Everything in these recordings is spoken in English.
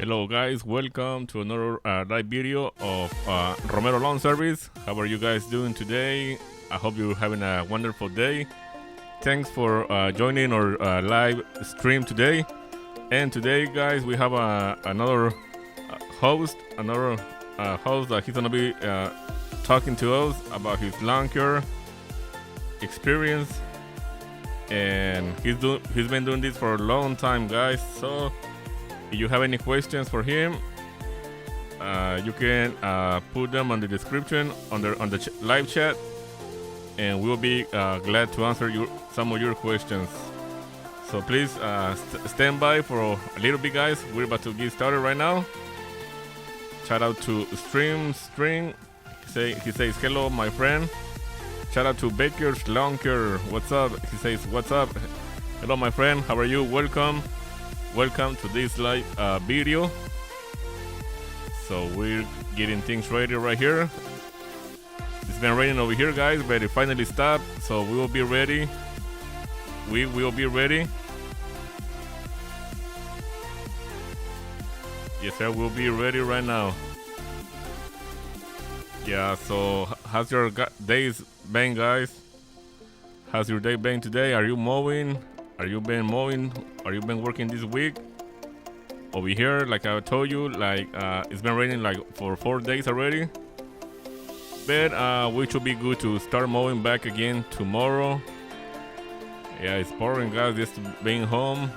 Hello guys, welcome to another live video of Romero Lawn Service. How are you guys doing today? I hope you're having a wonderful day. Thanks for joining our live stream today. And today guys, we have another host that he's gonna be talking to us about his lawn care experience. And he's been doing this for a long time guys, so if you have any questions for him, you can put them on the description on the live chat, and we'll be glad to answer some of your questions. So please stand by for a little bit, guys. We're about to get started right now. Shout out to String. He says hello, my friend. Shout out to Baker's Lawn Care. What's up? He says what's up. Hello, my friend. How are you? Welcome to this live video. So we're getting things ready right here. It's been raining over here guys, but it finally stopped, so we will be ready. We will be ready. Yes sir, we'll be ready right now. Yeah, so how's your days been guys? How's your day been today? Are you mowing? Are you been mowing? Are you been working this week? Over here, like I told you, like it's been raining like for 4 days already. But we should be good to start mowing back again tomorrow. Yeah, it's boring guys, just being home.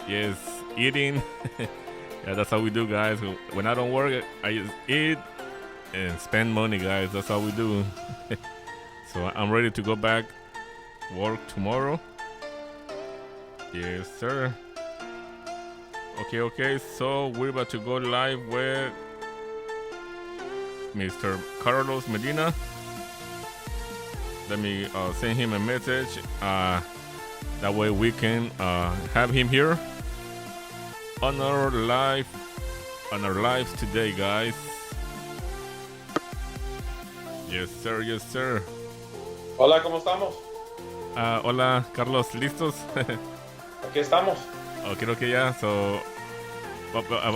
Yes, eating. Yeah, that's how we do guys. When I don't work, I just eat and spend money guys. That's how we do. So I'm ready to go back work tomorrow. Yes, sir. Okay. So we're about to go live with Mr. Carlos Medina. Let me send him a message. That way we can have him here on our lives today, guys. Yes, sir. Hola, ¿cómo estamos? Hola, Carlos, ¿listos? Aquí estamos. Creo que ya,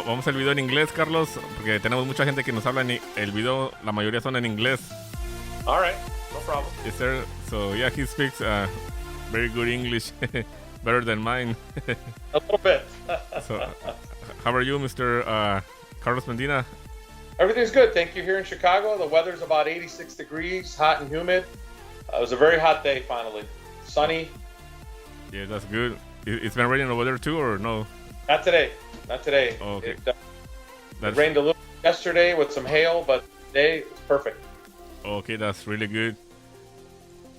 vamos al video en inglés, Carlos, porque tenemos mucha gente que nos habla el video, la mayoría son en inglés. All right, no problem. Yes, sir. So yeah, he speaks very good English, better than mine. A little bit. So, how are you, Mr. Carlos Medina? Everything's good, thank you. Here in Chicago, the weather's about 86 degrees, hot and humid. It was a very hot day finally. Sunny. Yeah, that's good. It's been raining over there too, or no? Not today. Oh, okay. It rained a little yesterday with some hail, but today it's perfect. Okay, that's really good.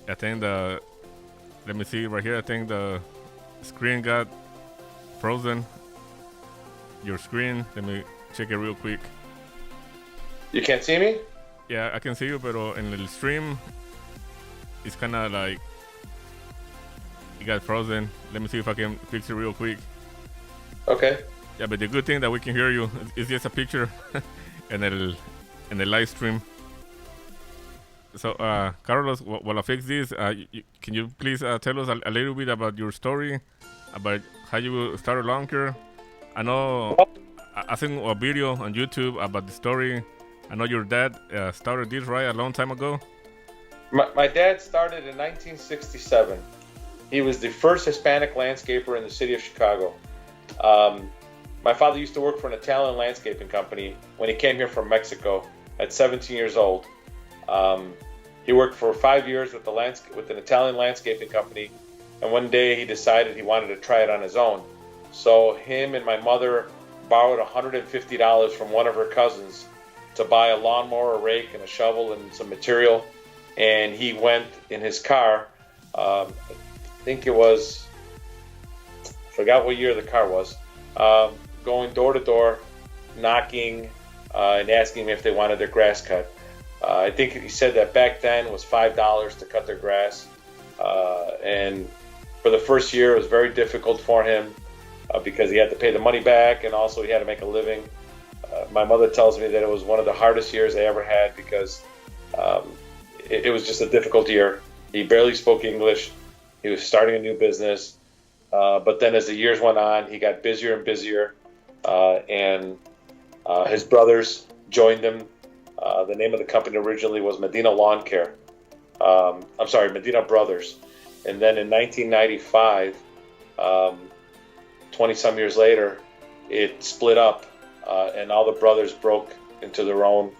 I think let me see right here. I think the screen got frozen. Your screen. Let me check it real quick. You can't see me? Yeah, I can see you, but in the stream, it's kind of like it got frozen. Let me see if I can fix it real quick. Okay. Yeah, but the good thing that we can hear you is just a picture in the live stream. So, Carlos, while I fix this, can you please tell us a little bit about your story, about how you started lawn care? I know I seen a video on YouTube about the story. I know your dad started this right a long time ago. My dad started in 1967. He was the first Hispanic landscaper in the city of Chicago. My father used to work for an Italian landscaping company when he came here from Mexico at 17 years old. He worked for 5 years with an Italian landscaping company, and one day he decided he wanted to try it on his own. So him and my mother borrowed $150 from one of her cousins to buy a lawnmower, a rake, and a shovel and some material. And he went in his car. I think it was, forgot what year the car was, going door to door, knocking and asking if they wanted their grass cut. I think he said that back then was $5 to cut their grass. And for the first year, it was very difficult for him because he had to pay the money back and also he had to make a living. My mother tells me that it was one of the hardest years they ever had because it was just a difficult year. He barely spoke English. He was starting a new business. But then as the years went on, he got busier and busier. And His brothers joined him. The name of the company originally was Medina Lawn Care. I'm sorry, Medina Brothers. And then in 1995, 20 some years later, it split up, and all the brothers broke into their own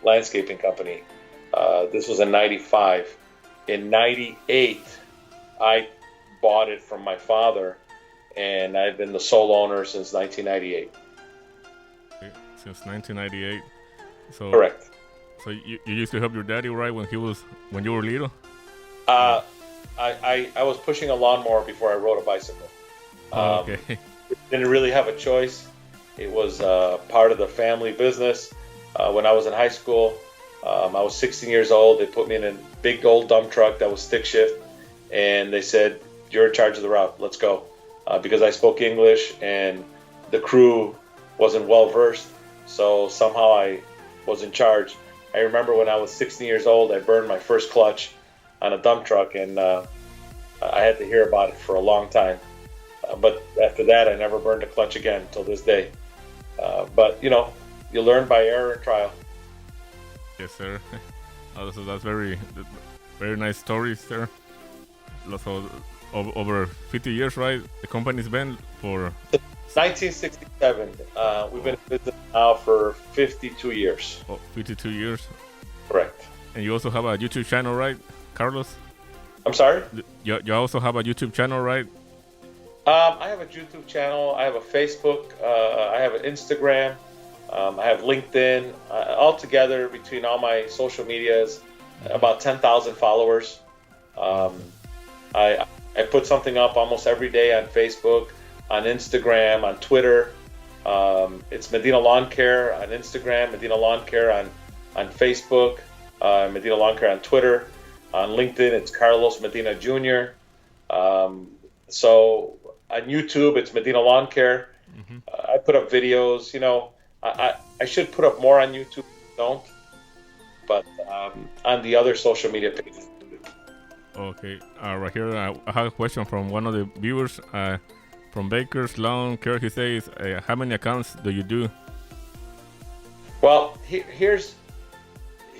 landscaping company. This was in 95. In 98, I bought it from my father, and I've been the sole owner since 1998. Since 1998. So correct. So you used to help your daddy, right, when you were little? I was pushing a lawnmower before I rode a bicycle. Okay. Didn't really have a choice. It was part of the family business. When I was in high school, I was 16 years old. They put me in a big old dump truck that was stick shift, and they said, "You're in charge of the route. Let's go." Because I spoke English and the crew wasn't well versed, so somehow I was in charge. I remember when I was 16 years old, I burned my first clutch on a dump truck, and I had to hear about it for a long time. But after that, I never burned a clutch again until this day. But you know, you learn by error and trial. Yes, sir. So that's very nice stories there. So over 50 years, right? The company's been for 1967. We've been in business now for 52 years. Oh, 52 years. Correct. And you also have a YouTube channel, right, Carlos? I'm sorry? You also have a YouTube channel, right? I have a YouTube channel. I have a Facebook. I have an Instagram. I have LinkedIn. Altogether, between all my social medias, about 10,000 followers. I put something up almost every day on Facebook, on Instagram, on Twitter. It's Medina Lawn Care on Instagram, Medina Lawn Care on Facebook, Medina Lawn Care on Twitter. On LinkedIn, it's Carlos Medina Jr. So on YouTube, it's Medina Lawn Care. Mm-hmm. I put up videos. You know, I should put up more on YouTube. Don't. But on the other social media pages. Okay. Right here, I have a question from one of the viewers. From Baker's Lawn Care, he says, how many accounts do you do? Well, here's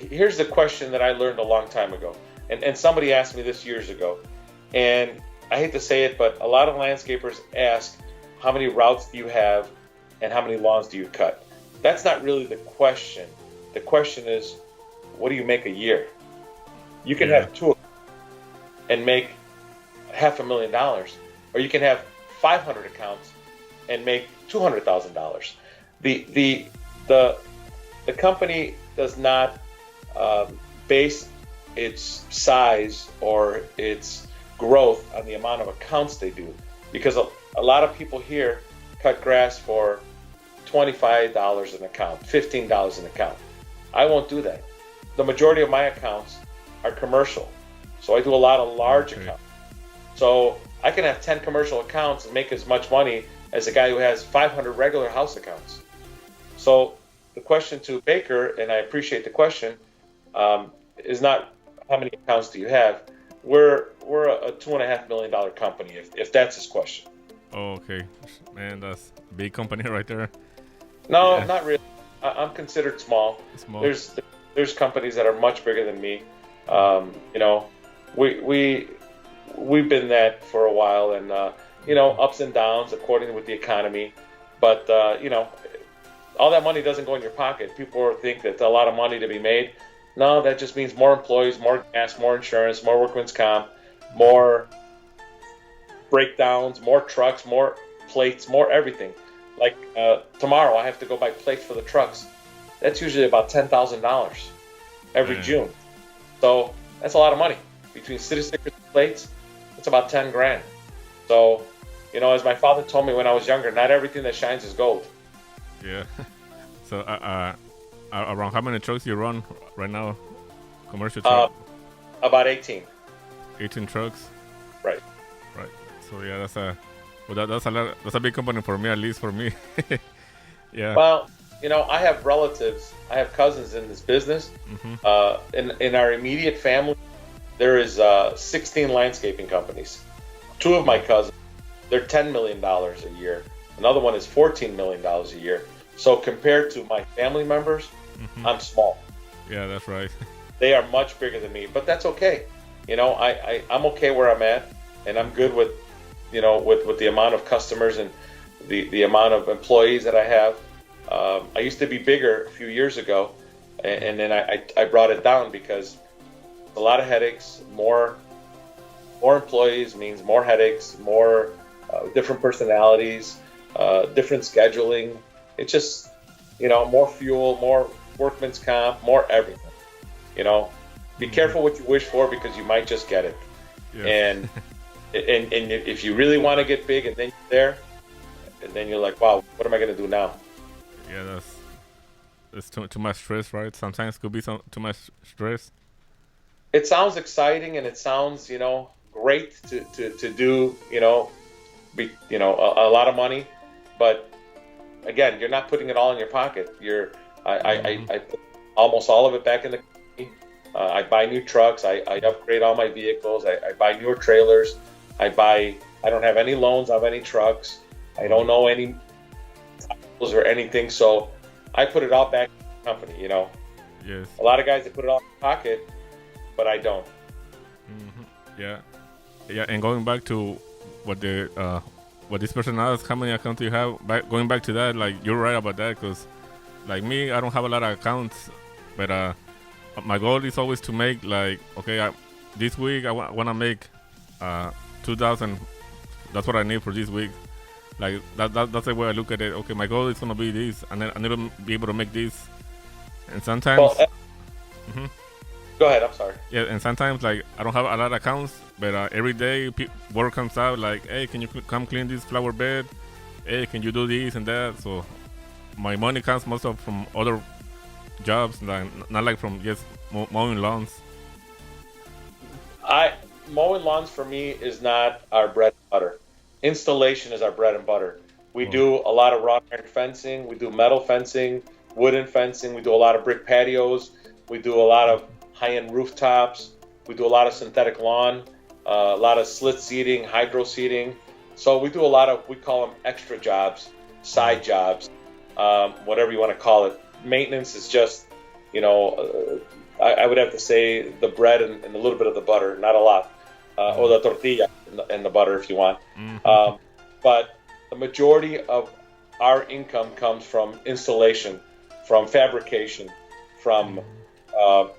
the question that I learned a long time ago. And somebody asked me this years ago. And I hate to say it, but a lot of landscapers ask, how many routes do you have and how many lawns do you cut? That's not really the question. The question is, what do you make a year? You can have two and make $500,000, or you can have 500 accounts and make $200,000. The company does not base its size or its growth on the amount of accounts they do, because a lot of people here cut grass for $25 an account, $15 an account. I won't do that. The majority of my accounts are commercial, so I do a lot of large accounts. So I can have 10 commercial accounts and make as much money as a guy who has 500 regular house accounts. So the question to Baker, and I appreciate the question, is not how many accounts do you have. We're a $2.5 million company, if that's his question. Oh, okay. Man, that's a big company right there. No, not really. I'm considered small. Small. There's companies that are much bigger than me. You know, we've been that for a while, and you know, ups and downs according with the economy. But you know, all that money doesn't go in your pocket. People think that a lot of money to be made. No, that just means more employees, more gas, more insurance, more workman's comp, more breakdowns, more trucks, more plates, more everything. Like tomorrow, I have to go buy plates for the trucks. That's usually about $10,000 every June. So that's a lot of money. Between city stickers and plates, it's about 10 grand. So, you know, as my father told me when I was younger, not everything that shines is gold. Yeah. So around how many trucks you run right now? Commercial truck? About 18. 18 trucks? Right. Right. So yeah, that's a lot. That's a big company for me, at least for me. Yeah. Well, you know, I have relatives, I have cousins in this business. Mm-hmm. In our immediate family, there is 16 landscaping companies. Two of my cousins, they're $10 million a year. Another one is $14 million a year. So compared to my family members, I'm small. Yeah, that's right. They are much bigger than me, but that's okay. I'm okay where I'm at, and I'm good with, with the amount of customers and the amount of employees that I have. I used to be bigger a few years ago, and then I brought it down because a lot of headaches, more employees means more headaches, more different personalities, different scheduling. It's just, more fuel, more workman's comp, more everything. Be careful what you wish for because you might just get it. Yeah. And if you really want to get big and then you're there, and then you're like, wow, what am I going to do now? Yeah, that's too much stress, right? Sometimes it could be too much stress. It sounds exciting and it sounds, great to do, a lot of money, but again, you're not putting it all in your pocket. I put almost all of it back in the company. I buy new trucks. I upgrade all my vehicles. I buy newer trailers. I don't have any loans on any trucks. I don't know any titles or anything. So I put it all back in the company, Yes. A lot of guys, they put it all in their pocket, but I don't. Yeah. Yeah, and going back to what this person asked, how many accounts do you have? Going back to that, like, you're right about that, because like me, I don't have a lot of accounts, but my goal is always to make, like, okay, this week I want to make 2,000. That's what I need for this week. Like that's the way I look at it. Okay, my goal is gonna be this, and then I need to be able to make this. And sometimes, Go ahead. I'm sorry. yeah, and sometimes, like, I don't have a lot of accounts, but every day word comes out like, hey, can you come clean this flower bed? Hey, can you do this and that? So my money comes most of from other jobs, not like from just mowing lawns. Mowing lawns for me is not our bread and butter. Installation is our bread and butter. We do a lot of wrought iron fencing. We do metal fencing, wooden fencing. We do a lot of brick patios. We do a lot of high-end rooftops. We do a lot of synthetic lawn, a lot of slit seating, hydro seating. So we do a lot of, we call them extra jobs, side jobs, whatever you want to call it. Maintenance is just, I would have to say the bread and a little bit of the butter, not a lot, or the tortilla and the butter if you want. But the majority of our income comes from installation, from fabrication, from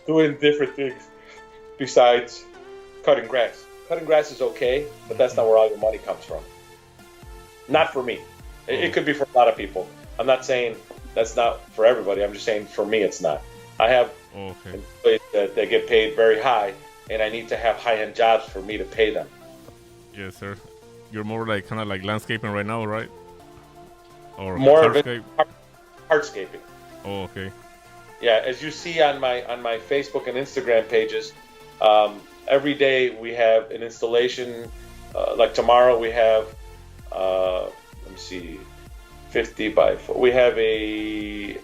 doing different things besides cutting grass. Cutting grass is okay, but that's not where all your money comes from. Not for me. It could be for a lot of people. I'm not saying that's not for everybody. I'm just saying for me it's not. I have employees that get paid very high, and I need to have high-end jobs for me to pay them. Yes, sir. You're more like kind of like landscaping right now, right? Or more of it, hardscape? hardscaping. Oh, okay. Yeah, as you see on my Facebook and Instagram pages, every day we have an installation. Like tomorrow we have, let me see, 50 by 4. We have a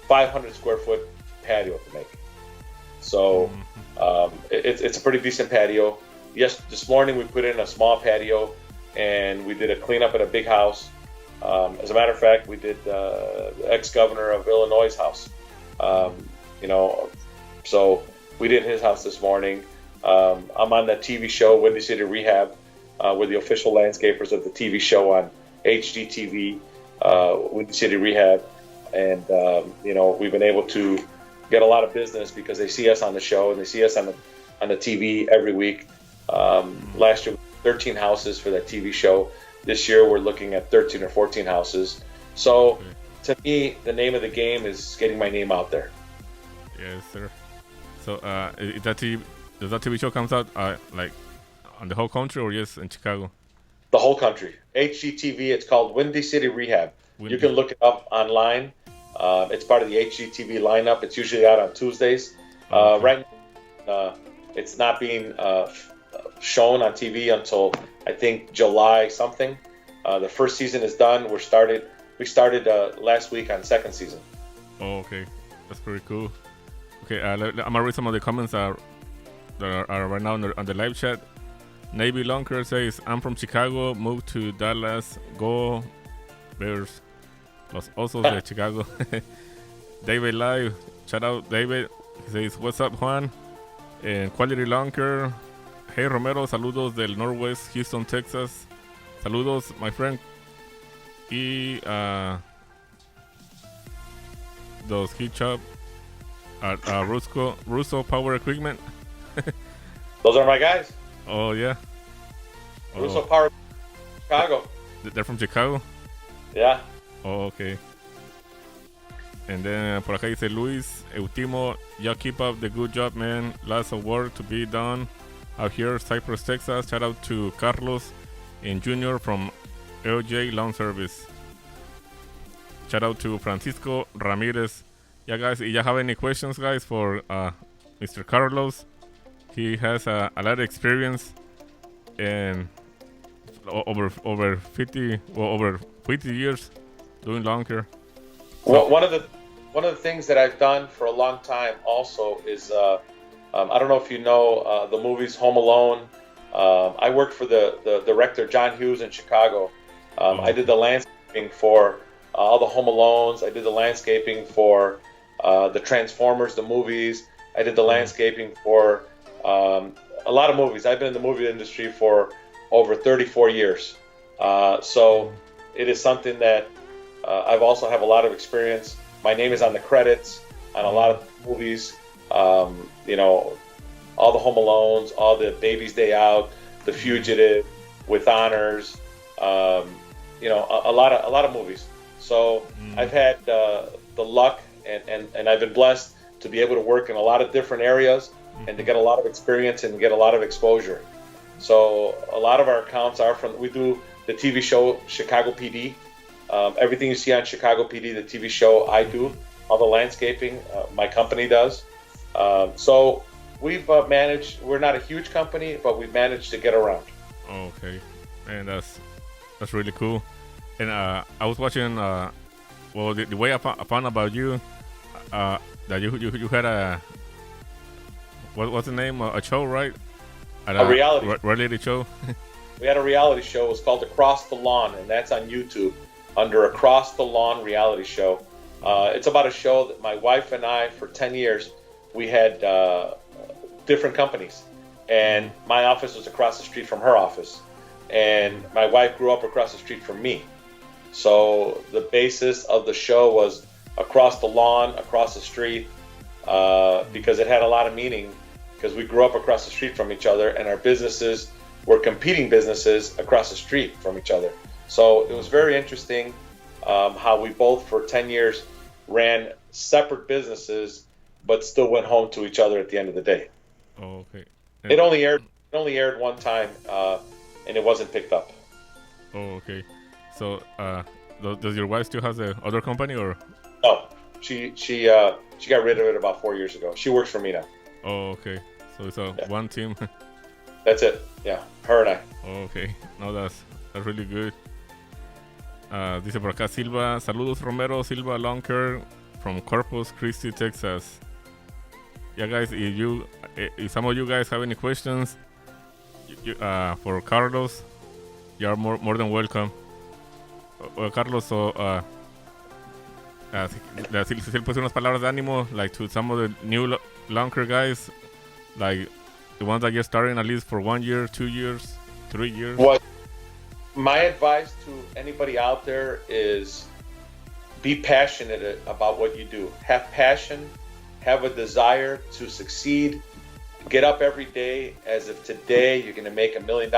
500 square foot patio to make. So it's a pretty decent patio. Yes, this morning we put in a small patio and we did a cleanup at a big house. As a matter of fact, we did the ex-governor of Illinois' house. So we did his house this morning. I'm on that TV show, Windy City Rehab. We're the official landscapers of the TV show on HGTV, Windy City Rehab. And, we've been able to get a lot of business because they see us on the show and they see us on the TV every week. Last year, 13 houses for that TV show. This year, we're looking at 13 or 14 houses. So, to me, the name of the game is getting my name out there. Yes, sir. So, does that TV show comes out like on the whole country or just in Chicago? The whole country. HGTV. It's called Windy City Rehab. You can look it up online. It's part of the HGTV lineup. It's usually out on Tuesdays. Right now, it's not being shown on TV until I think July something. The first season is done. We started last week on second season. Oh, okay, that's pretty cool. Okay, I'm gonna read some of the comments that are right now on the live chat. Navy Lunker says, "I'm from Chicago, moved to Dallas. Go Bears." Los Osos de Chicago. David Live, shout out David. He says, what's up, Juan? And Quality Lunker. Hey, Romero, saludos del Northwest, Houston, Texas. Saludos, my friend. Y those heat shop at Russo Power Equipment. Those are my guys. Oh, yeah. Russo Power, Chicago. They're from Chicago? Yeah. Oh, okay. And then por acá dice Luis Eutimo, y'all keep up the good job, man. Lots of work to be done out here, Cypress, Texas. Shout out to Carlos and Junior from LJ Lawn Service. Shout out to Francisco Ramirez. Yeah, guys, if you have any questions, guys, for Mr. Carlos, he has a lot of experience and over 50 years doing lawn care. Well, one of the things that I've done for a long time also is I don't know if you know the movies Home Alone. I worked for the director John Hughes in Chicago. I did the landscaping for all the Home Alones. I did the landscaping for the Transformers, the movies. I did the landscaping for a lot of movies. I've been in the movie industry for over 34 years. So it is something that I've also have a lot of experience. My name is on the credits on a lot of movies. You know, all the Home Alones, all the Baby's Day Out, The Fugitive, With Honors. You know, a lot of movies. So I've had the luck and I've been blessed to be able to work in a lot of different areas and to get a lot of experience and get a lot of exposure. So a lot of our accounts are we do the TV show Chicago PD. Everything you see on Chicago PD, the TV show, I do. All the landscaping, my company does. So we've managed, we're not a huge company, but we've managed to get around. Okay. And that's really cool. And I was watching, well, the way I found about you, that you had a, what's the name? A show, right? A reality show. We had a reality show. It was called Across the Lawn, and that's on YouTube under Across the Lawn reality show. It's about a show that my wife and I, for 10 years, we had different companies. And my office was across the street from her office. And my wife grew up across the street from me. So the basis of the show was across the lawn, across the street, because it had a lot of meaning, because we grew up across the street from each other, and our businesses were competing businesses across the street from each other. So it was very interesting how we both, for 10 years, ran separate businesses, but still went home to each other at the end of the day. Oh, okay. It only aired one time, and it wasn't picked up. Oh, okay. So, does your wife still have the other company, or? No, she got rid of it about 4 years ago. She works for me now. Oh, okay. So it's one team. That's it. Yeah, her and I. Oh, okay. No, that's really good. Dice por acá Silva, saludos Romero, Silva Lonker from Corpus Christi, Texas. Yeah, guys, if some of you guys have any questions for Carlos, you are more than welcome. Carlos, so si él puede unas palabras de ánimo, like to some of the new Lonker guys, like the ones that you're starting at least for 1 year, 2 years, 3 years. What my advice to anybody out there is be passionate about what you do. Have passion, have a desire to succeed. Get up every day as if today you're going to make $1 million.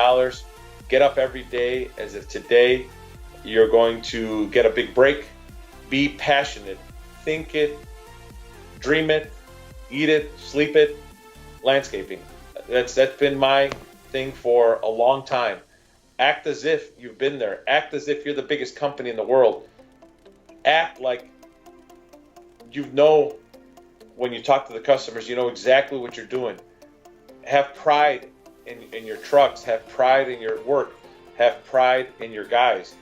Get up every day as if today you're going to get a big break. Be passionate. Think it, dream it, eat it, sleep it. Landscaping. That's been my thing for a long time. Act as if you've been there. Act as if you're the biggest company in the world. Act like you know when you talk to the customers, you know exactly what you're doing. Have pride in your trucks. Have pride in your work. Have pride in your guys.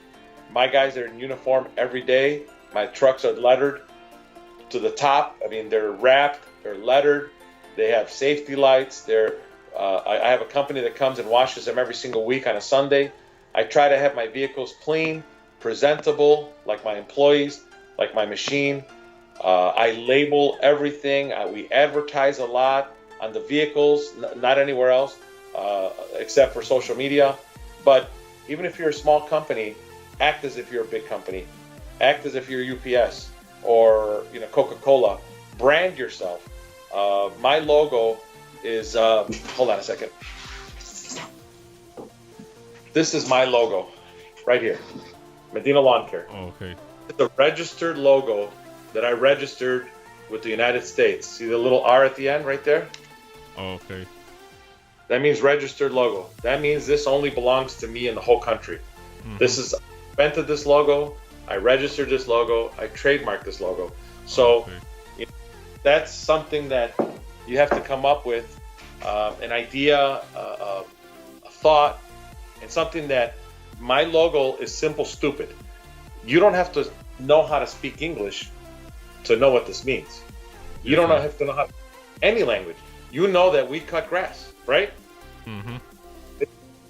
My guys are in uniform every day. My trucks are lettered to the top. I mean, they're wrapped, they're lettered. They have safety lights. I have a company that comes and washes them every single week on a Sunday. I try to have my vehicles clean. presentable, like my employees, like my machine. I label everything. We advertise a lot on the vehicles, not anywhere else except for social media. But even if you're a small company, act as if you're a big company. Act as if you're UPS or Coca-Cola. Brand yourself. My logo is hold on a second. This is my logo right here, Medina Lawn Care. Okay. It's a registered logo that I registered with the United States. See the little R at the end right there? Okay. That means registered logo. That means this only belongs to me in the whole country. Mm-hmm. This is, I invented this logo, I registered this logo, I trademarked this logo. So that's something that you have to come up with, an idea, a thought, and something that my logo is simple, stupid. You don't have to know how to speak English to know what this means. You don't have to know how any language. You know that we cut grass, right? Mm-hmm.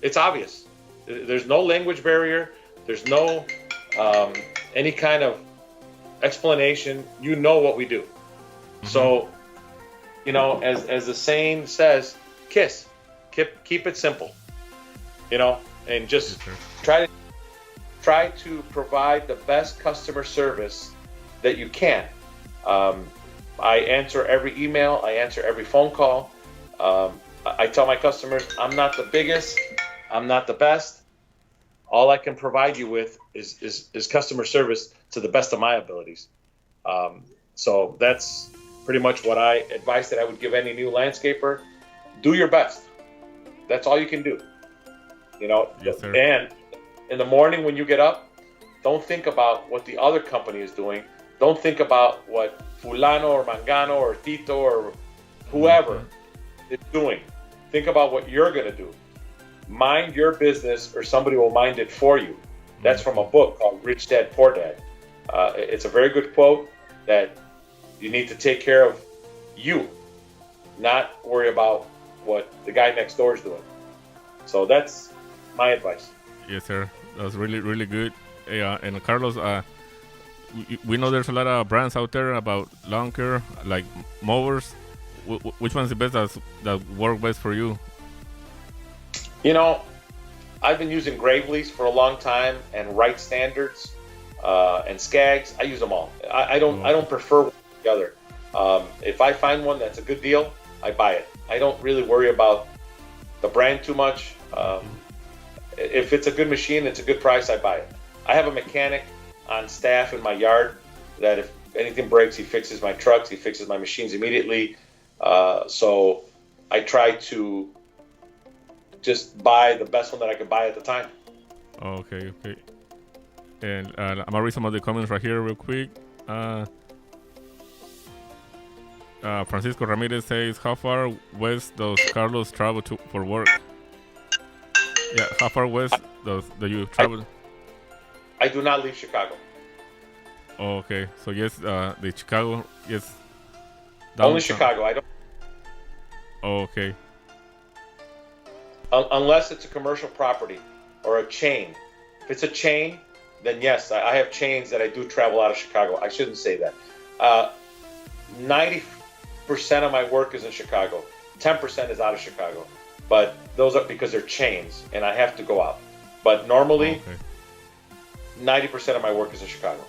It's obvious. There's no language barrier. There's no any kind of explanation. You know what we do. Mm-hmm. So, as the saying says, KISS. Keep it simple. And just try to provide the best customer service that you can. I answer every email. I answer every phone call. I tell my customers, I'm not the biggest. I'm not the best. All I can provide you with is customer service to the best of my abilities. So that's pretty much what advice that I would give any new landscaper. Do your best. That's all you can do. Yes, sir. And in the morning when you get up, don't think about what the other company is doing. Don't think about what Fulano or Mangano or Tito or whoever is doing. Think about what you're going to do. Mind your business or somebody will mind it for you. That's from a book called Rich Dad, Poor Dad. It's a very good quote that you need to take care of you, not worry about what the guy next door is doing. So that's my advice. Yes, sir. That was really, really good. And Carlos, we know there's a lot of brands out there about lawn care, like mowers. Which one's the best that work best for you? I've been using Gravely's for a long time, and Right Standards, and Skaggs. I use them all. I don't prefer one or the other. If I find one that's a good deal, I buy it. I don't really worry about the brand too much. If it's a good machine, it's a good price, I buy it. I have a mechanic on staff in my yard that if anything breaks, he fixes my trucks, he fixes my machines immediately. So I try to just buy the best one that I can buy at the time. Okay. And I'm going to read some of the comments right here real quick. Francisco Ramirez says, how far west does Carlos travel for work? Yeah, how far west do you travel? I do not leave Chicago. Oh, okay. So yes, the Chicago, yes. Only Chicago. I don't. Oh, okay. Unless it's a commercial property or a chain. If it's a chain, then yes, I have chains that I do travel out of Chicago. I shouldn't say that. 90% of my work is in Chicago. 10% is out of Chicago. But those are because they're chains, and I have to go out. But normally, 90% of my work is in Chicago.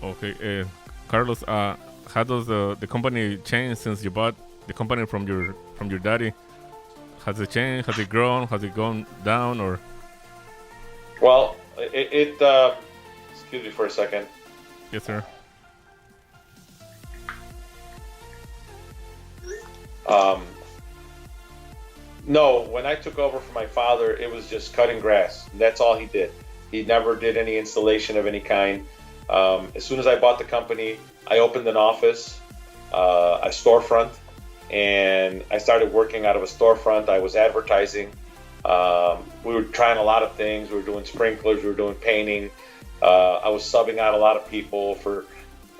Okay. Carlos, how does the company change since you bought the company from your daddy? Has it changed? Has it grown? Has it gone down? Or? Well, it excuse me for a second. Yes, sir. No, when I took over from my father, it was just cutting grass. That's all he did. He never did any installation of any kind. As soon as I bought the company, I opened an office, a storefront, and I started working out of a storefront. I was advertising. We were trying a lot of things. We were doing sprinklers. We were doing painting. I was subbing out a lot of people for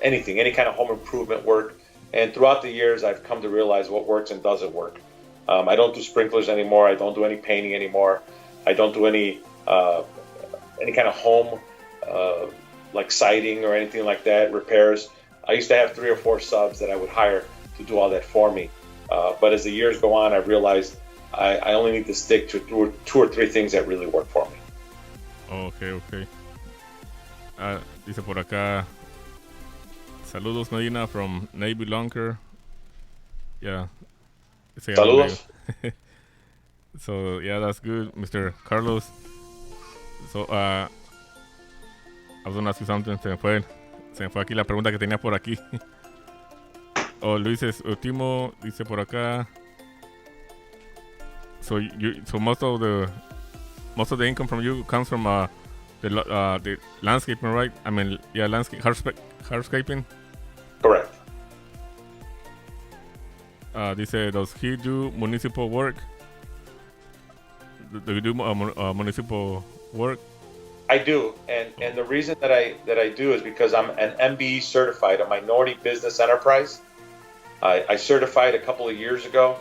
anything, any kind of home improvement work. And throughout the years, I've come to realize what works and doesn't work. I don't do sprinklers anymore. I don't do any painting anymore. I don't do any kind of home like siding or anything like that, repairs. I used to have 3 or 4 subs that I would hire to do all that for me. But as the years go on, I realized I only need to stick to 2 or 3 things that really work for me. Okay. Dice por acá, saludos Medina from Navy Lunker. Yeah. Saludos. So yeah, that's good, Mr. Carlos. So I was gonna ask you something. Se me fue aquí la pregunta que tenía por aquí. Luis Ultimo dice por acá. So most of the income from you comes from the landscaping, right? I mean, yeah, hardscaping. Correct. Dice, does he do municipal work? Do you do municipal work? I do, and the reason that I do is because I'm an MBE certified, a minority business enterprise. I certified a couple of years ago.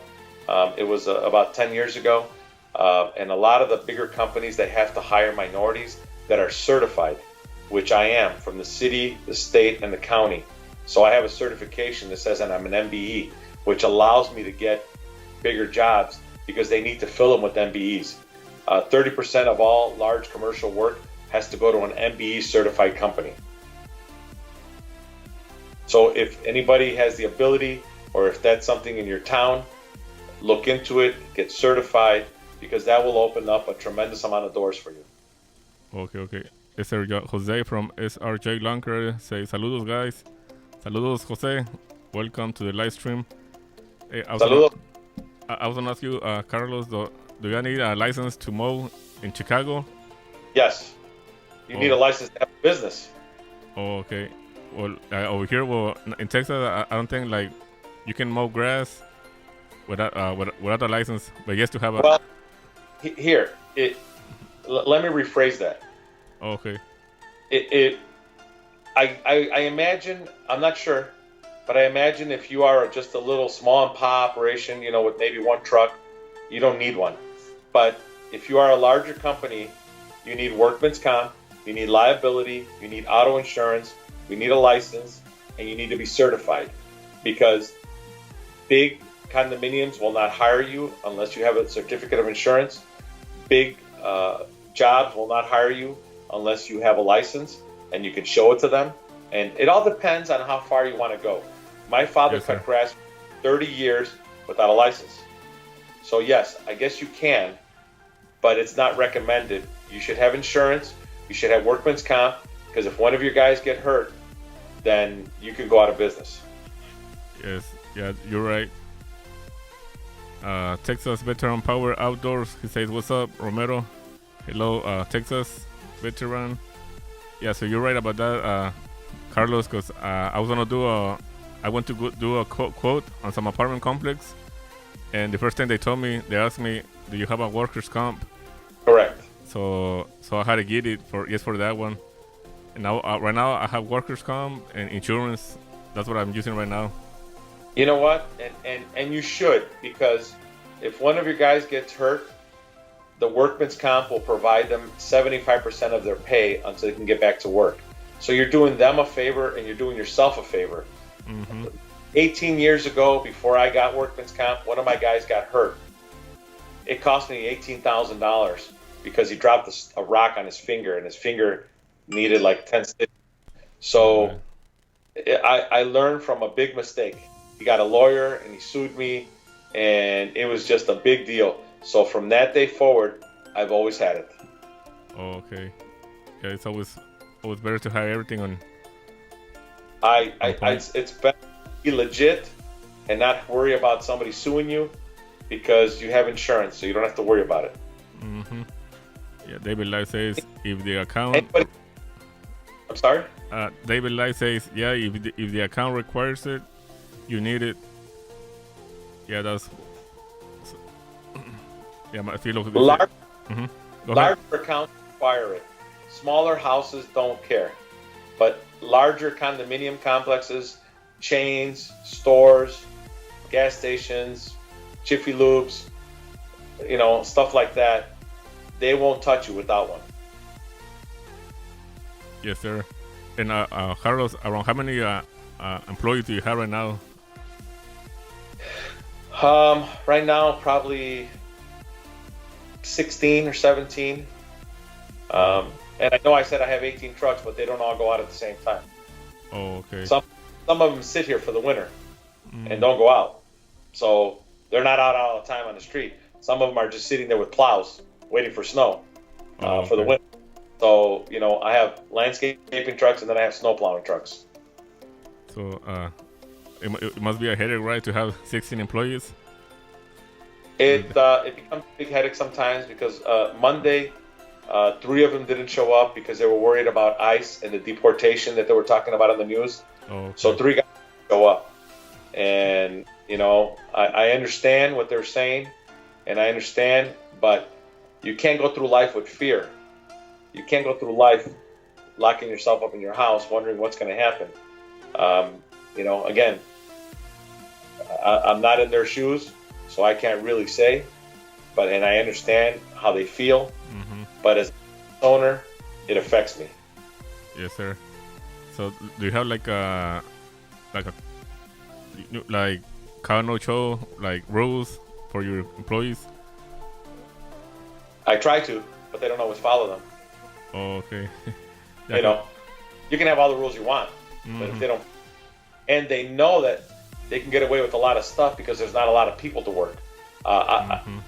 It was about 10 years ago, and a lot of the bigger companies that have to hire minorities that are certified, which I am, from the city, the state, and the county. So I have a certification that says that I'm an MBE, which allows me to get bigger jobs because they need to fill them with MBEs. 30% of all large commercial work has to go to an MBE certified company. So if anybody has the ability, or if that's something in your town, look into it, get certified, because that will open up a tremendous amount of doors for you. Okay. Jose from SRJ Lunker say, saludos guys. Saludos Jose. Welcome to the live stream. Saludos. I was gonna ask you, Carlos, do you need a license to mow in Chicago? Yes. You need a license to have a business. Okay. Well, over here, in Texas, I don't think like you can mow grass without a license, but yes, to have a. Well, here, let me rephrase that. Okay. I imagine, I'm not sure, but I imagine if you are just a little small and pop operation, with maybe one truck, you don't need one. But if you are a larger company, you need workman's comp, you need liability, you need auto insurance, you need a license, and you need to be certified, because big condominiums will not hire you unless you have a certificate of insurance. Big jobs will not hire you unless you have a license and you can show it to them. And it all depends on how far you want to go. My father cut grass for 30 years without a license. So yes, I guess you can, but it's not recommended. You should have insurance. You should have workman's comp, because if one of your guys get hurt, then you can go out of business. Yes, yeah, you're right. Texas Veteran Power Outdoors, he says, what's up, Romero? Hello, Texas Veteran. Yeah, so you're right about that, Carlos, because I was gonna I went to do a quote on some apartment complex, and the first thing they asked me, do you have a workers' comp? Correct. So I had to get it for that one. And now, right now, I have workers' comp and insurance. That's what I'm using right now. You know what? And you should, because if one of your guys gets hurt, the workman's comp will provide them 75% of their pay until they can get back to work. So you're doing them a favor and you're doing yourself a favor. Mm-hmm. 18 years ago, before I got workman's comp, one of my guys got hurt. It cost me $18,000 because he dropped a rock on his finger, and his finger needed like 10 stitches. So I learned from a big mistake. He got a lawyer and he sued me, and it was just a big deal. So from that day forward, I've always had it. Oh, okay. Yeah, it's always better to have everything on. It's better to be legit and not worry about somebody suing you, because you have insurance, so you don't have to worry about it. Mm-hmm. Yeah, David Light says if the account. I'm sorry? David Light says, yeah, if the account requires it, you need it. Yeah, that's. Yeah, if you look at larger accounts require it. Smaller houses don't care, but larger condominium complexes, chains, stores, gas stations, Jiffy Lubes, stuff like that, they won't touch you without one. Yes, sir. And Carlos, around how many employees do you have right now? Right now, probably 16 or 17. Oh, And I know I said I have 18 trucks, but they don't all go out at the same time. oh, okay. Some of them sit here for the winter and Mm. don't go out. So they're not out all the time on the street. Some of them are just sitting there with plows waiting for snow Oh, for the okay. winter. So, I have landscaping trucks and then I have snow plowing trucks. So it must be a headache, right, to have 16 employees? It becomes a big headache sometimes because Monday, three of them didn't show up because they were worried about ICE and the deportation that they were talking about on the news. Oh, So okay. three guys show up. And, I understand what they're saying and I understand, but you can't go through life with fear. You can't go through life locking yourself up in your house, wondering what's going to happen. Again, I'm not in their shoes, so I can't really say, and I understand how they feel, Mm-hmm. but as an owner, it affects me. Yes, sir. So do you have like a like car no show like rules for your employees? I try to, but they don't always follow them. Oh, okay. Yeah, You know, you can have all the rules you want, but if mm-hmm. they don't, and they know that they can get away with a lot of stuff because there's not a lot of people to work. Mm-hmm.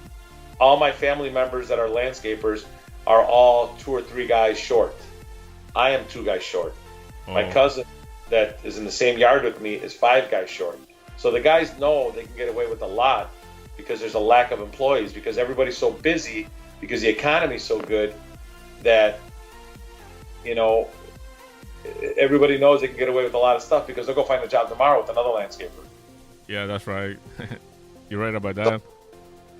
All my family members that are landscapers are all 2 or 3 guys short. I am 2 guys short. My Oh, cousin that is in the same yard with me is 5 guys short. So the guys know they can get away with a lot because there's a lack of employees, because everybody's so busy, because the economy's so good that, everybody knows they can get away with a lot of stuff because they'll go find a job tomorrow with another landscaper. yeah, that's right. You're right about So, that.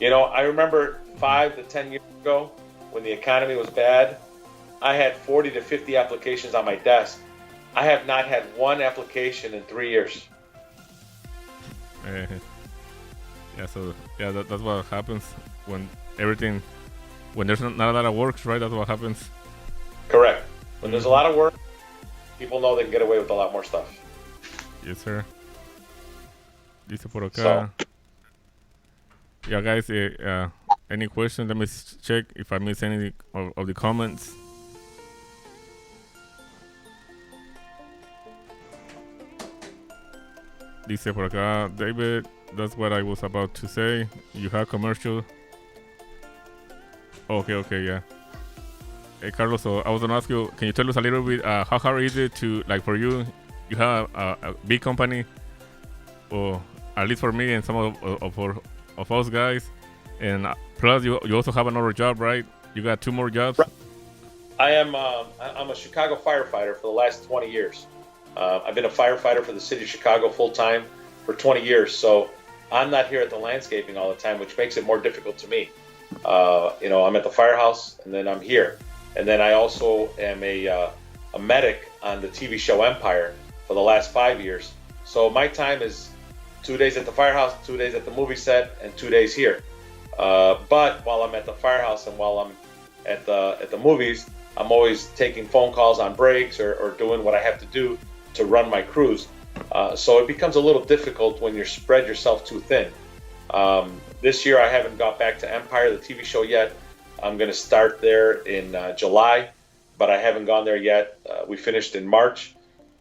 I remember 5 to 10 years ago when the economy was bad, I had 40 to 50 applications on my desk. I have not had one application in 3 years. Eh, yeah, so yeah, that's what happens when everything when there's not a lot of works, right? That's what happens. Correct. When there's a Mm-hmm. lot of work, people know they can get away with a lot more stuff. Yes, sir. Dice por So, acá. Yeah, guys. Any questions? Let me check if I miss any of the comments. Dice por acá, David. That's what I was about to say. You have commercial. Okay, okay, yeah. Hey, Carlos. So I was gonna ask you. Can you tell us a little bit how hard is it to like for you? You have a big company, or at least for me and some of us guys, and plus you also have another job, right? You got 2 more jobs. I'm a Chicago firefighter for the last 20 years. I've been a firefighter for the city of Chicago full time for 20 years. So I'm not here at the landscaping all the time, which makes it more difficult to me. I'm at the firehouse and then I'm here. And then I also am a medic on the TV show Empire for the last 5 years. So my time is 2 days at the firehouse, 2 days at the movie set, and 2 days here. But while I'm at the firehouse and while I'm at the movies, I'm always taking phone calls on breaks or doing what I have to do to run my crews. So it becomes a little difficult when you spread yourself too thin. This year I haven't got back to Empire, the TV show, yet. I'm going to start there in July, but I haven't gone there yet. We finished in March,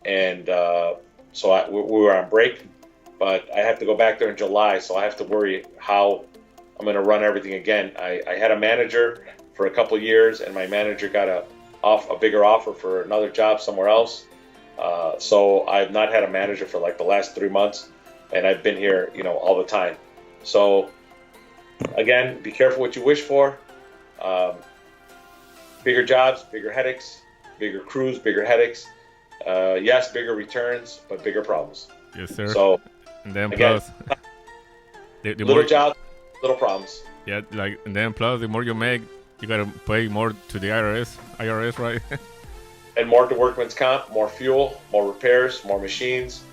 and so we were on break, but I have to go back there in July, so I have to worry how I'm going to run everything again. I had a manager for a couple of years, and my manager got a bigger offer for another job somewhere else. So I've not had a manager for like the last 3 months, and I've been here, all the time. So again, be careful what you wish for. Bigger jobs, bigger headaches, bigger crews, bigger headaches. Yes, bigger returns, but bigger problems. Yes, sir. So And then again, plus the little more jobs, little problems. yeah, like and then plus the more you make, you gotta pay more to the IRS, right? And more to workman's comp, more fuel, more repairs, more machines,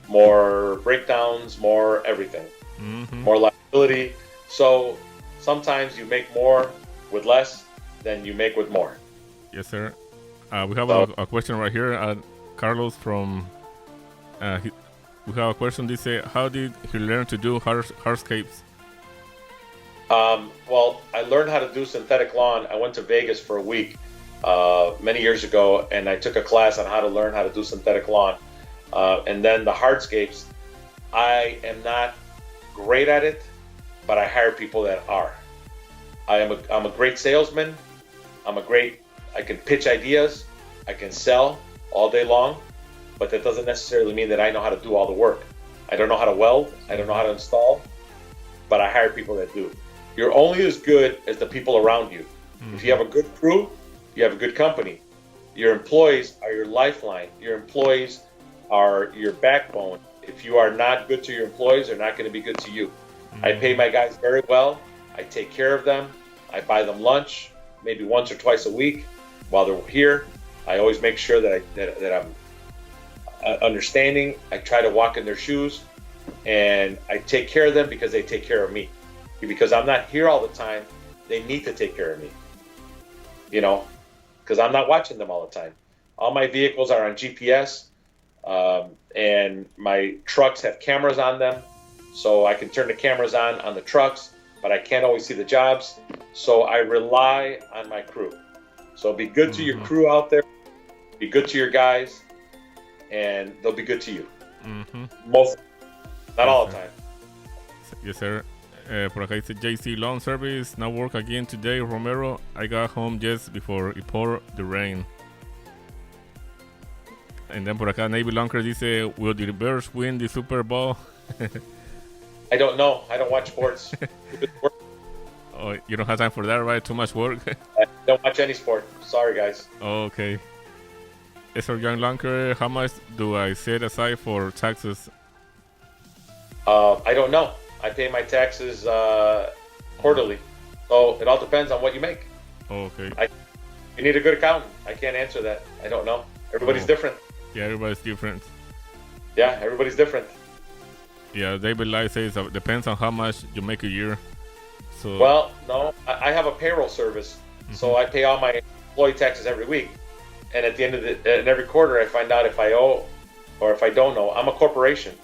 more breakdowns, more everything, Mm-hmm. more liability. So sometimes you make more with less than you make with more. Yes, sir. We have a question right here. Carlos from... we have a question. They say, how did he learn to do hardscapes? Well, I learned how to do synthetic lawn. I went to Vegas for a week many years ago, and I took a class on how to learn how to do synthetic lawn. And then the hardscapes, I am not great at it, but I hire people that are. I'm a great salesman. I can pitch ideas. I can sell all day long, but that doesn't necessarily mean that I know how to do all the work. I don't know how to weld. I don't know how to install, but I hire people that do. You're only as good as the people around you. Mm-hmm. If you have a good crew, you have a good company. Your employees are your lifeline. Your employees are your backbone. If you are not good to your employees, they're not going to be good to you. Mm-hmm. I pay my guys very well. I take care of them. I buy them lunch, maybe once or twice a week while they're here. I always make sure that I'm understanding. I try to walk in their shoes, and I take care of them because they take care of me. Because I'm not here all the time, they need to take care of me. Because I'm not watching them all the time. All my vehicles are on GPS, and my trucks have cameras on them, so I can turn the cameras on the trucks, but I can't always see the jobs. So I rely on my crew. So be good to your crew out there. Be good to your guys, and they'll be good to you. Most, not all the time. Yes, sir. Por acá dice JC Lawn Service, now work again today, Romero. I got home just before it poured the rain. And then por acá Navy Lunker dice, will the Bears win the Super Bowl? I don't know. I don't watch sports. Oh, you don't have time for that, right? Too much work? I don't watch any sport. Sorry, guys. Okay. Sir Young Lunker, how much do I set aside for taxes? I don't know. I pay my taxes quarterly, so it all depends on what you make. Okay. You need a good accountant. I can't answer that. I don't know. Everybody's different. Yeah, everybody's different. Yeah, everybody's different. Yeah, David Lai says it depends on how much you make a year. So. Well, no, I have a payroll service, so I pay all my employee taxes every week, and at the end of and every quarter I find out if I owe or if I don't owe. I'm a corporation,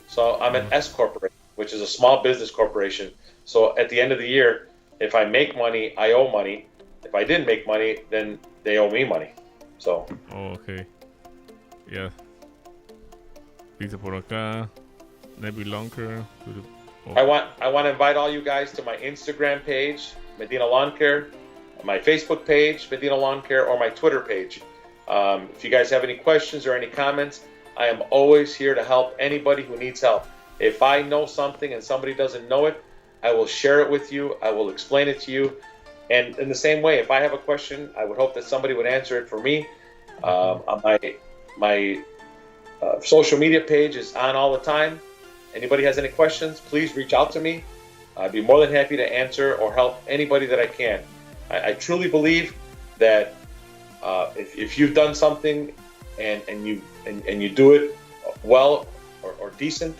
so I'm an S corporation, which is a small business corporation. So at the end of the year, if I make money, I owe money. If I didn't make money, then they owe me money. So. Oh, okay. Yeah. Dice por acá, Navy Lunker. I want to invite all you guys to my Instagram page, Medina Lawn Care, my Facebook page, Medina Lawn Care, or my Twitter page. If you guys have any questions or any comments, I am always here to help anybody who needs help. If I know something and somebody doesn't know it, I will share it with you. I will explain it to you. And in the same way, if I have a question, I would hope that somebody would answer it for me. On my social media page is on all the time. Anybody has any questions, please reach out to me. I'd be more than happy to answer or help anybody that I can. I truly believe that if you've done something and you do it well or decent,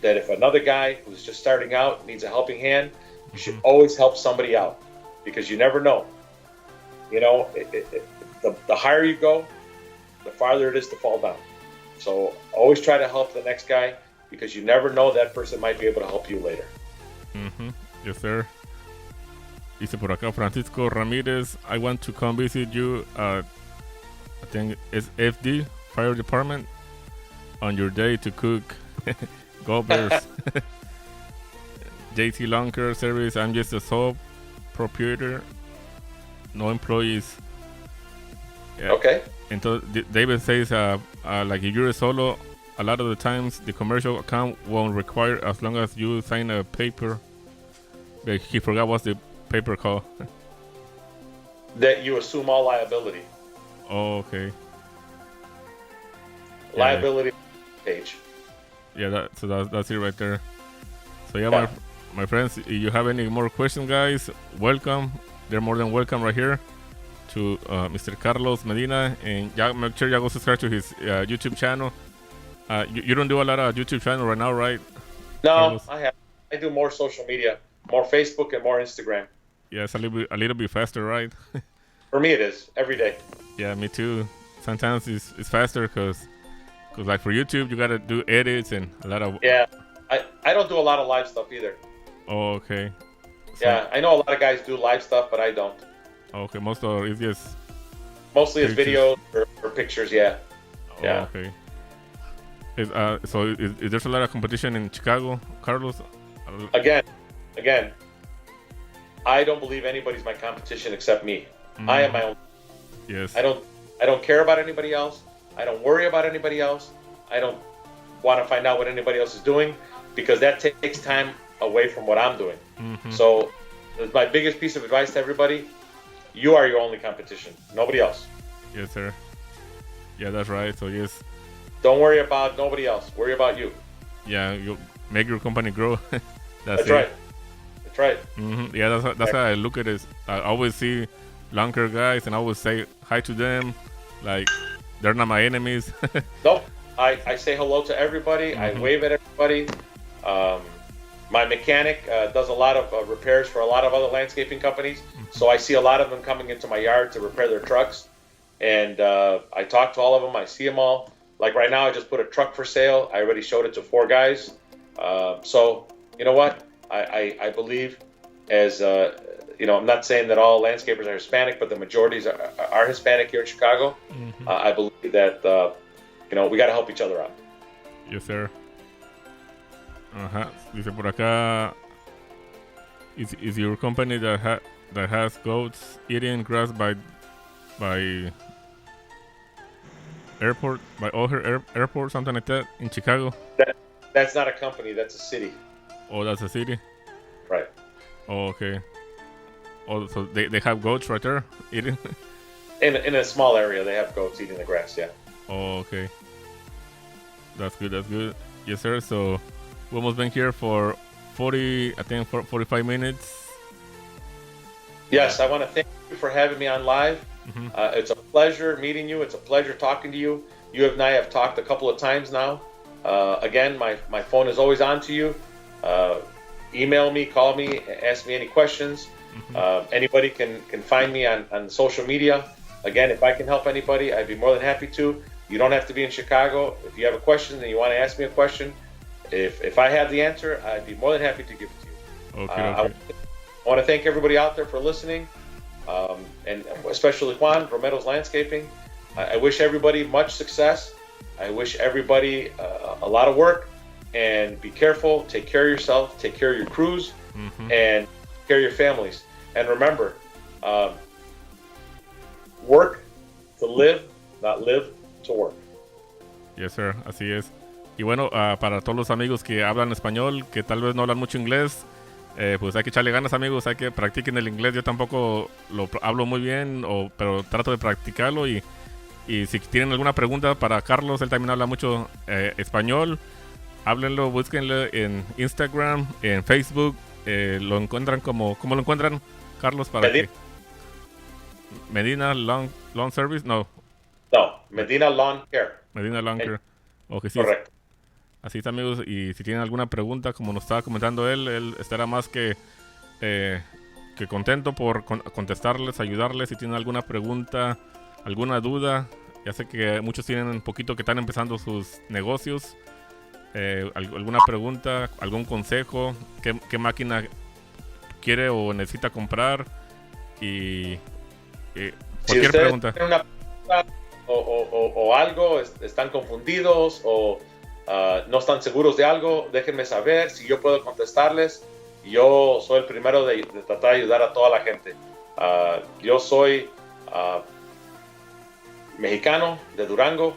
that if another guy who's just starting out needs a helping hand, you should always help somebody out, because you never know. The higher you go, the farther it is to fall down. So always try to help the next guy, because you never know, that person might be able to help you later. Yes, sir. Dice por acá Francisco Ramirez, I want to come visit you at, I think it's FD, Fire Department, on your day to cook. Go Bears. JT Lunker Service, I'm just a sole proprietor, no employees. Yeah. Okay. Entonces, David says, like if you're a solo, a lot of the times the commercial account won't require as long as you sign a paper. But he forgot what's the paper called. That you assume all liability. Oh, okay. Liability page. Yeah, that's it right there. So yeah. My friends, if you have any more questions, guys, welcome. They're more than welcome right here to Mr. Carlos Medina, and make sure you go subscribe to his YouTube channel. You don't do a lot of YouTube channel right now, right? No, Carlos? I do more social media, more Facebook and more Instagram. Yeah, it's a little bit faster, right? For me, it is every day. Yeah, me too. Sometimes it's faster because like for YouTube you gotta do edits and a lot of. Yeah, I don't do a lot of live stuff either. Oh, okay. So Yeah, I know a lot of guys do live stuff, but I don't. okay, most of it's just Mostly it's pictures. videos or pictures. Yeah, Oh, yeah. okay. Is there's a lot of competition in Chicago, Carlos? Again, I don't believe anybody's my competition except me. I am my own. Yes. I don't care about anybody else. I don't worry about anybody else. I don't want to find out what anybody else is doing because that takes time away from what I'm doing. So my biggest piece of advice to everybody, you are your only competition. Nobody else. Yes, sir. Yeah, that's right. So yes. Don't worry about nobody else. Worry about you. Yeah, you make your company grow. That's right. That's right. Yeah, that's how I look at it. I always see lunker guys, and I always say hi to them. Like they're not my enemies. Nope. I say hello to everybody. I wave at everybody. My mechanic does a lot of repairs for a lot of other landscaping companies. So I see a lot of them coming into my yard to repair their trucks. And I talk to all of them. I see them all. Like right now, I just put a truck for sale. I already showed it to 4 guys. So you know what? I believe as, I'm not saying that all landscapers are Hispanic, but the majorities are Hispanic here in Chicago. I believe that, we got to help each other out. Yes, sir. Dice por acá, is your company that has goats eating grass by airport, by O'Hare Airport, something like that in Chicago? That's not a company. That's a city. Oh, that's a city? Right. Oh, okay. Oh, so they have goats right there eating? In a small area, they have goats eating the grass, yeah. Oh, okay. That's good. Yes, sir. So we almost been here for 45 minutes. Yes, I want to thank you for having me on live. It's a pleasure meeting you. It's a pleasure talking to you. You and I have talked a couple of times now. Again, my phone is always on to you. Email me, call me, ask me any questions. Anybody can find me on social media. Again, if I can help anybody, I'd be more than happy to. You don't have to be in Chicago. If you have a question and you want to ask me a question, if I have the answer, I'd be more than happy to give it to you. Okay. I want to thank everybody out there for listening, and especially Juan, Romero's Landscaping. I wish everybody much success. I wish everybody a lot of work, and be careful. Take care of yourself. Take care of your crews, and take care of your families. And remember, work to live, not live to work. Yes, sir. Así es. Y bueno, para todos los amigos que hablan español, que tal vez no hablan mucho inglés, pues hay que echarle ganas, amigos. Hay que practiquen el inglés. Yo tampoco lo hablo muy bien, pero trato de practicarlo. Y si tienen alguna pregunta para Carlos, él también habla mucho español. Háblenlo, búsquenlo en Instagram, en Facebook. Lo encuentran ¿cómo lo encuentran, Carlos? Para Medina. Medina Lawn Service, no, Medina Lawn Care. Medina Lawn Care. Okay, sí. Correcto. Así es, amigos. Y si tienen alguna pregunta, como nos estaba comentando él estará más que contento por contestarles, ayudarles. Si tienen alguna pregunta, alguna duda, ya sé que muchos tienen un poquito que están empezando sus negocios. Alguna pregunta, algún consejo, qué máquina quiere o necesita comprar, y cualquier si pregunta. Tienen una pregunta o algo, están confundidos o no están seguros de algo, déjenme saber. Si yo puedo contestarles, yo soy el primero de tratar de ayudar a toda la gente. Yo soy mexicano de Durango.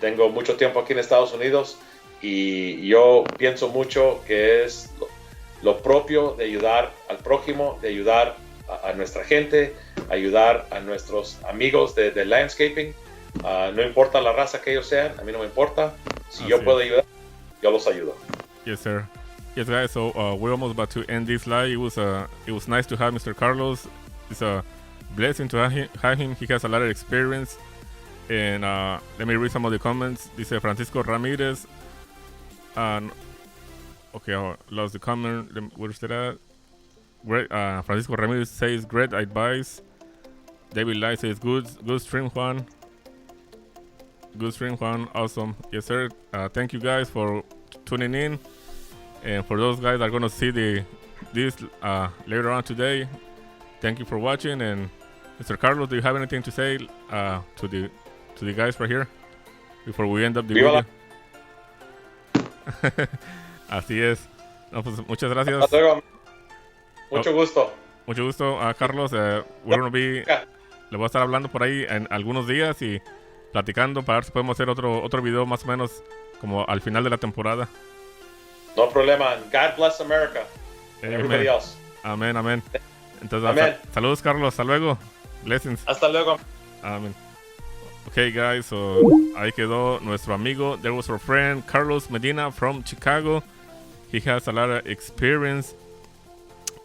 Tengo mucho tiempo aquí en Estados Unidos y yo pienso mucho que es lo propio de ayudar al prójimo, de ayudar a nuestra gente, ayudar a nuestros amigos de landscaping. No importa la raza que ellos sean, a mí no me importa. Si yo puedo ayudar, yo los ayudo. Yes, sir. Yes, guys. So we're almost about to end this live. It was nice to have Mr. Carlos. It's a blessing to have him. He has a lot of experience. And let me read some of the comments. Dice Francisco Ramirez. Okay, I lost the comment. Where's that at? Great, Francisco Ramirez says great advice. David Light says, good stream, Juan. Good stream, Juan. Awesome. Yes, sir. Thank you guys for tuning in. And for those guys that are going to see this later on today, thank you for watching. And Mr. Carlos, do you have anything to say to the guys right here before we end up the video? Así es. No, pues, muchas gracias. Hasta luego. Mucho gusto. Mucho gusto, Carlos. We're gonna be, le voy a estar hablando por ahí en algunos días y platicando para ver si podemos hacer otro video más o menos como al final de la temporada. No problema. God bless America. And everybody else. Amén, amén. Entonces, saludos, Carlos. Hasta luego. Blessings. Hasta luego. Amén. Okay, guys, so ahí quedó nuestro amigo. There was our friend Carlos Medina from Chicago. He has a lot of experience.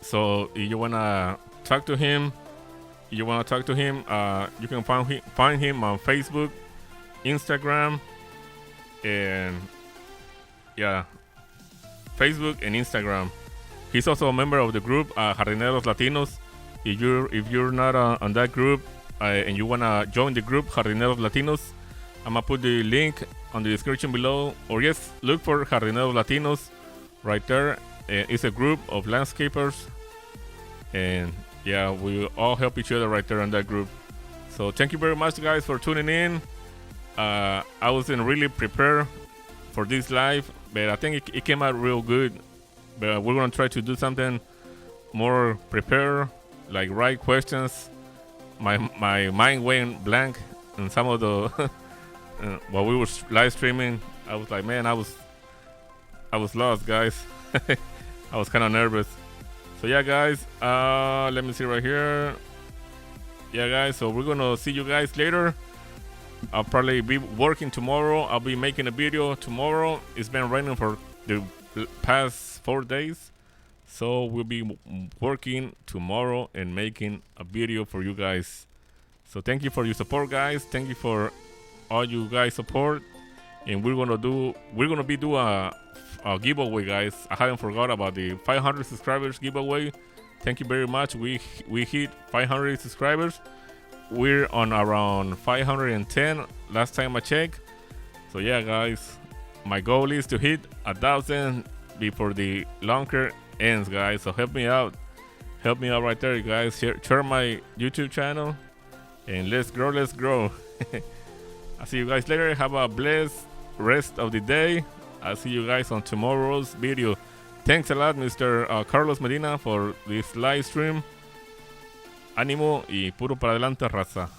So if you wanna talk to him, you can find him on Facebook, Instagram, and Facebook and Instagram. He's also a member of the group Jardineros Latinos. If you're not on that group and you wanna join the group Jardineros Latinos, I'm gonna put the link on the description below. Or yes, look for Jardineros Latinos right there. It's a group of landscapers, and yeah, we all help each other right there in that group. So thank you very much, guys, for tuning in. I wasn't really prepared for this live, but I think it came out real good. But we're gonna try to do something more prepared, like right questions. My mind went blank in some of the while we were live streaming. I was like, man, I was lost, guys. I was kind of nervous. So yeah, guys, let me see right here. Yeah, guys, so we're gonna see you guys later. I'll probably be working tomorrow. I'll be making a video tomorrow. It's been raining for the past 4 days, so we'll be working tomorrow and making a video for you guys. So thank you for your support, guys. Thank you for all you guys support. And we're gonna be doing a giveaway, guys. I haven't forgot about the 500 subscribers giveaway. Thank you very much. We hit 500 subscribers. We're on around 510 last time I checked. So yeah, guys, my goal is to hit 1,000 before the longer ends, guys. So help me out right there, guys. Share my YouTube channel, and let's grow. I'll see you guys later. Have a blessed rest of the day. I'll see you guys on tomorrow's video. Thanks a lot, Mr. Carlos Medina, for this live stream. Ánimo y puro para adelante, raza.